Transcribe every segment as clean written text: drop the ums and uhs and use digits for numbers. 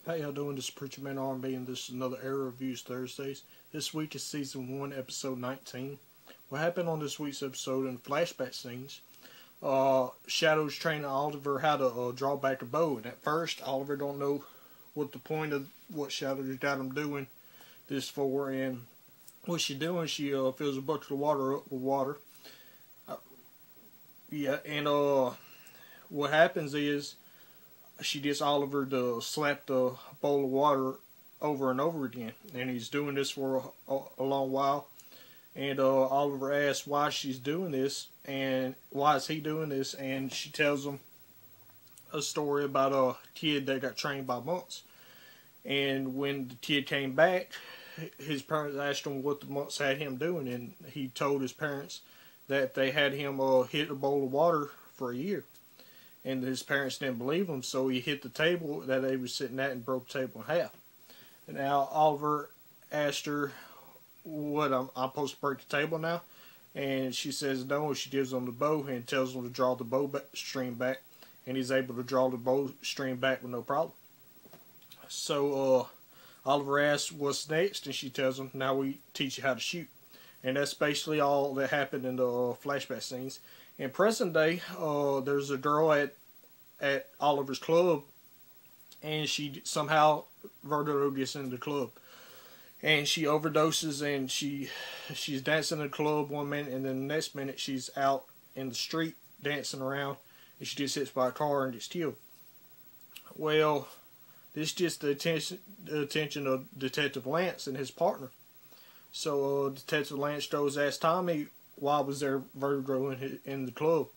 How y'all doing? This is Preacher Man R&B, and this is another Arrow Reviews Thursdays. This week is Season 1, Episode 19. What happened on this week's episode in flashback scenes, Shadow's training Oliver how to draw back a bow, and at first Oliver don't know what the point of what Shadow's got him doing this for, and what she's doing, she fills a bucket of water up with water. What happens is she gets Oliver to slap the bowl of water over and over again, and he's doing this for a long while. And Oliver asks why she's doing this and why is he doing this, and she tells him a story about a kid that got trained by monks. And when the kid came back, his parents asked him what the monks had him doing, and he told his parents that they had him hit a bowl of water for a year. And his parents didn't believe him, so he hit the table that they were sitting at and broke the table in half. And now Oliver asked her, what, I'm supposed to break the table now? And she says no, she gives him the bow and tells him to draw the bow string back. And he's able to draw the bow string back with no problem. So Oliver asks what's next, and she tells him, now we teach you how to shoot. And that's basically all that happened in the flashback scenes. In present day, there's a girl at Oliver's club, and she somehow Vertigo gets into the club, and she overdoses, and she's dancing in the club one minute, and then the next minute she's out in the street dancing around, and she gets hit by a car and gets killed. Well, this gets the attention of Detective Lance and his partner. So Detective Lance goes ask Tommy, why was there Vertigo in the club?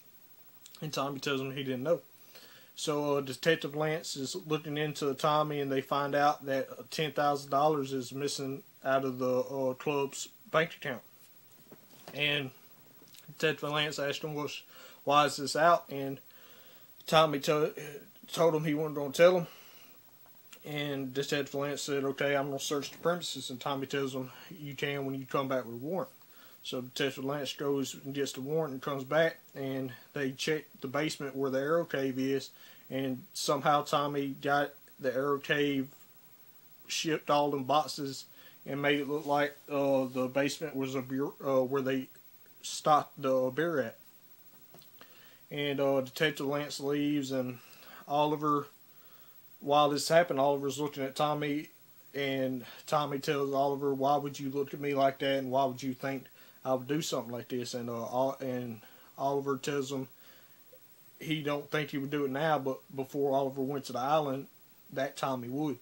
And Tommy tells him he didn't know. So Detective Lance is looking into Tommy, and they find out that $10,000 is missing out of the club's bank account. And Detective Lance asked him, why is this out? And Tommy told him he wasn't going to tell him. And Detective Lance said, okay, I'm going to search the premises. And Tommy tells him, you can when you come back with a warrant. So Detective Lance goes and gets the warrant and comes back, and they check the basement where the arrow cave is, and somehow Tommy got the arrow cave shipped all in boxes and made it look like the basement was a bureau, where they stocked the beer at. And Detective Lance leaves, and Oliver, while this happened, Oliver's looking at Tommy, and Tommy tells Oliver, why would you look at me like that, and why would you think I would do something like this? And Oliver tells him he don't think he would do it now, but before Oliver went to the island, that Tommy would.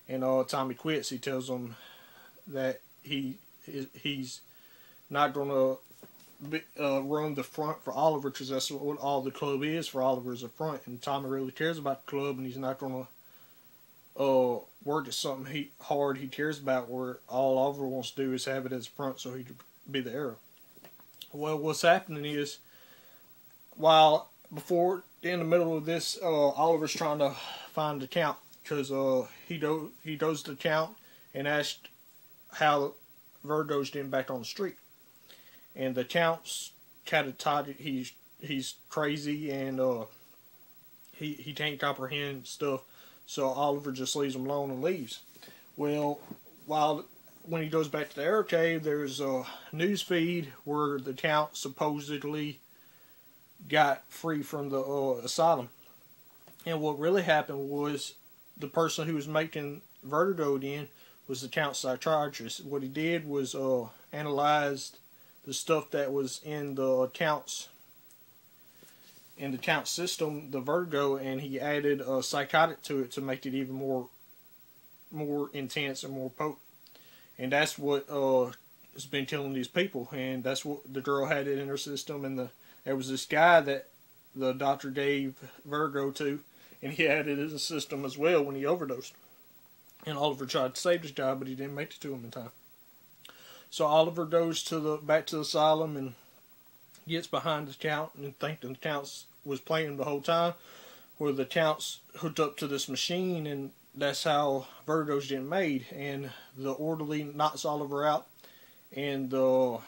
And Tommy quits. He tells him that he's not going to run the front for Oliver, because that's what all the club is for Oliver, is a front. And Tommy really cares about the club, and he's not going to work at something hard he cares about, where all Oliver wants to do is have it as a front so he can be the arrow. Well, what's happening is, in the middle of this, Oliver's trying to find the count, because he goes to the count and asks how Vertigo's getting back on the street. And the count's kind of tired. He's crazy, and he can't comprehend stuff. So Oliver just leaves him alone and leaves. Well, when he goes back to the arrow cave, there's a news feed where the count supposedly got free from the asylum. And what really happened was, the person who was making Vertigo then was the count's psychiatrist. What he did was analyzed the stuff that was in the count's system, the Vertigo, and he added a psychotic to it to make it even more intense and more potent. And that's what has been killing these people. And that's what the girl had it in her system. And there was this guy that the doctor gave Vertigo to, and he had it in his system as well when he overdosed. And Oliver tried to save this guy, but he didn't make it to him in time. So Oliver goes back to the asylum and gets behind the count, and thinks the count was playing the whole time, where the count's hooked up to this machine, and that's how Vertigo's getting made. And the orderly knocks Oliver out, and the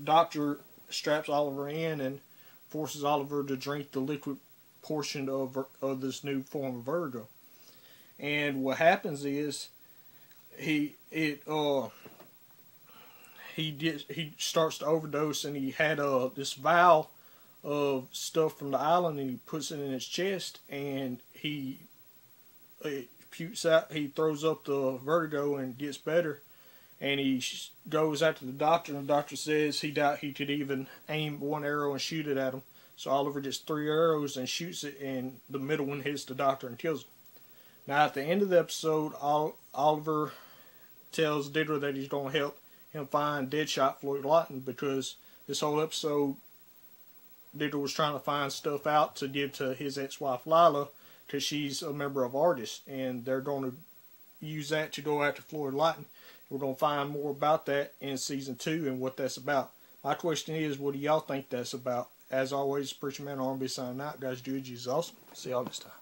doctor straps Oliver in and forces Oliver to drink the liquid portion of this new form of Vertigo. And what happens is he starts to overdose, and he had this vial of stuff from the island, and he puts it in his chest, and he pukes out. He throws up the vertigo and gets better. And he goes out to the doctor, and the doctor says he could even aim one arrow and shoot it at him. So Oliver gets 3 arrows and shoots it, and the middle one hits the doctor and kills him. Now, at the end of the episode, Oliver tells Deirdre that he's going to help him find Deadshot Floyd Lawton, because this whole episode, Deirdre was trying to find stuff out to give to his ex-wife Lila, because she's a member of Artists, and they're going to use that to go after Floyd Lawton. We're going to find more about that in Season 2 and what that's about. My question is, what do y'all think that's about? As always, Preacher Man R&B signing out. Guys, do it. Jesus awesome. See y'all next time.